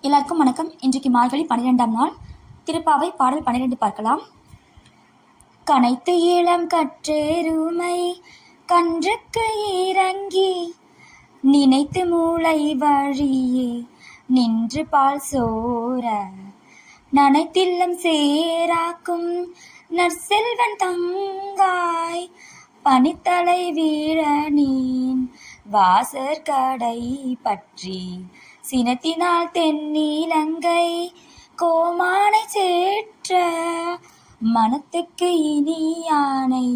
எல்லாருக்கும் வணக்கம். இன்றைக்கு மார்கழி 12ஆம் நாள். திருப்பாவை பாடல் 12 பார்க்கலாம். கனைத்து இளம் கற்றேருமை கன்றுக்கு இறங்கி நினைத்து மூளை வழியே நின்று பால் சோர நனைத்தில்லம் சேராக்கும் நற்செல்வன் தங்காய் பனித்தலை வீழனின் வாசற்கடை பற்றி சினத்தினால் தென்னிலங்கை கோமானை சேற்ற மனத்துக்கு இனியானை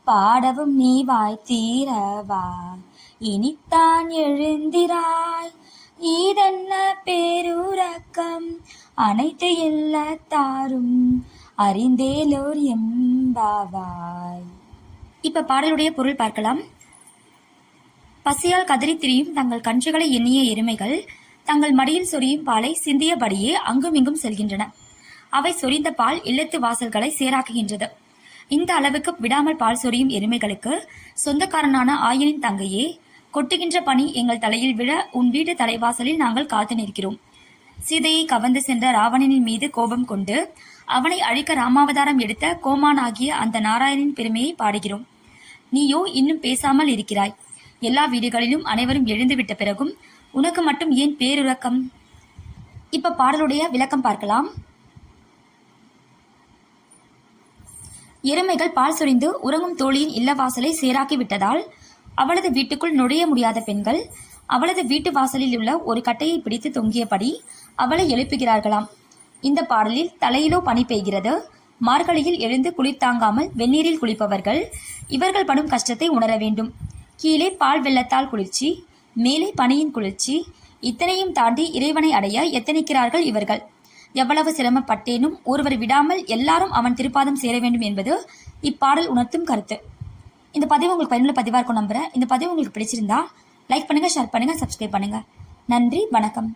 பாடவும் நீ வாய்த்தீரவாய் இனித்தான் எழுந்திராய் ஈதென்ன பேருறக்கம் அனைத்து இல்லத்தாரும் அறிந்தேலோர் எம்பாவாய். இப்ப பாடலுடைய பொருள் பார்க்கலாம். பசியால் கதறி திரியும் தங்கள் கன்றுகளை எண்ணிய எருமைகள் தங்கள் மடியில் சொரியும் பாலை சிந்தியபடியே அங்குமிங்கும் செல்கின்றன. அவை சொரிந்த பால் இல்லத்து வாசல்களை சேராக்குகின்றது. இந்த அளவுக்கு விடாமல் பால் சொரியும் எருமைகளுக்கு சொந்தக்காரனான ஆயனின் தங்கையே, கொட்டுகின்ற பனி எங்கள் தலையில் விழ உன் வீட்டு தலைவாசலில் நாங்கள் காத்து நிற்கிறோம். சீதையை கவர்ந்து சென்ற ராவணனின் மீது கோபம் கொண்டு அவனை அழிக்க ராமாவதாரம் எடுத்த கோமானாகிய அந்த நாராயணனின் பெருமையை பாடுகிறோம். நீயோ இன்னும் பேசாமல் இருக்கிறாய். எல்லா வீடுகளிலும் அனைவரும் எழுந்துவிட்ட பிறகும் உனக்கு மட்டும் ஏன் பேருறக்கம்? இப்ப பாடலுடைய விளக்கம் பார்க்கலாம். எருமைகள் பால் சொரிந்து உறங்கும் தோழியின் இல்லவாசலை சேராக்கி விட்டதால் அவளது வீட்டுக்குள் நுழைய முடியாத பெண்கள் அவளது வீட்டு வாசலில் உள்ள ஒரு கட்டையை பிடித்து தொங்கியபடி அவளை எழுப்புகிறார்களாம். இந்த பாடலில் தலையிலோ பனி பெய்கிறது. மார்கழியில் எழுந்து குளிர் தாங்காமல் வெந்நீரில் குளிப்பவர்கள் இவர்கள் படும் கஷ்டத்தை உணர வேண்டும். கீழே பால் வெள்ளத்தால் குளிர்ச்சி, மேலே பனியின் குளிர்ச்சி, இத்தனையும் தாண்டி இறைவனை அடைய எத்தனிக்கிறார்கள் இவர்கள். எவ்வளவு சிரமப்பட்டேனும் ஒருவர் விடாமல் எல்லாரும் அவன் திருப்பாதம் சேர வேண்டும் என்பது இப்பாடல் உணர்த்தும் கருத்து. இந்த பதிவு உங்களுக்கு பயனுள்ள பதிவாக இருக்கும் நம்புறேன். இந்த பதிவு உங்களுக்கு பிடிச்சிருந்தா லைக் பண்ணுங்க, ஷேர் பண்ணுங்க, சப்ஸ்கிரைப் பண்ணுங்க. நன்றி, வணக்கம்.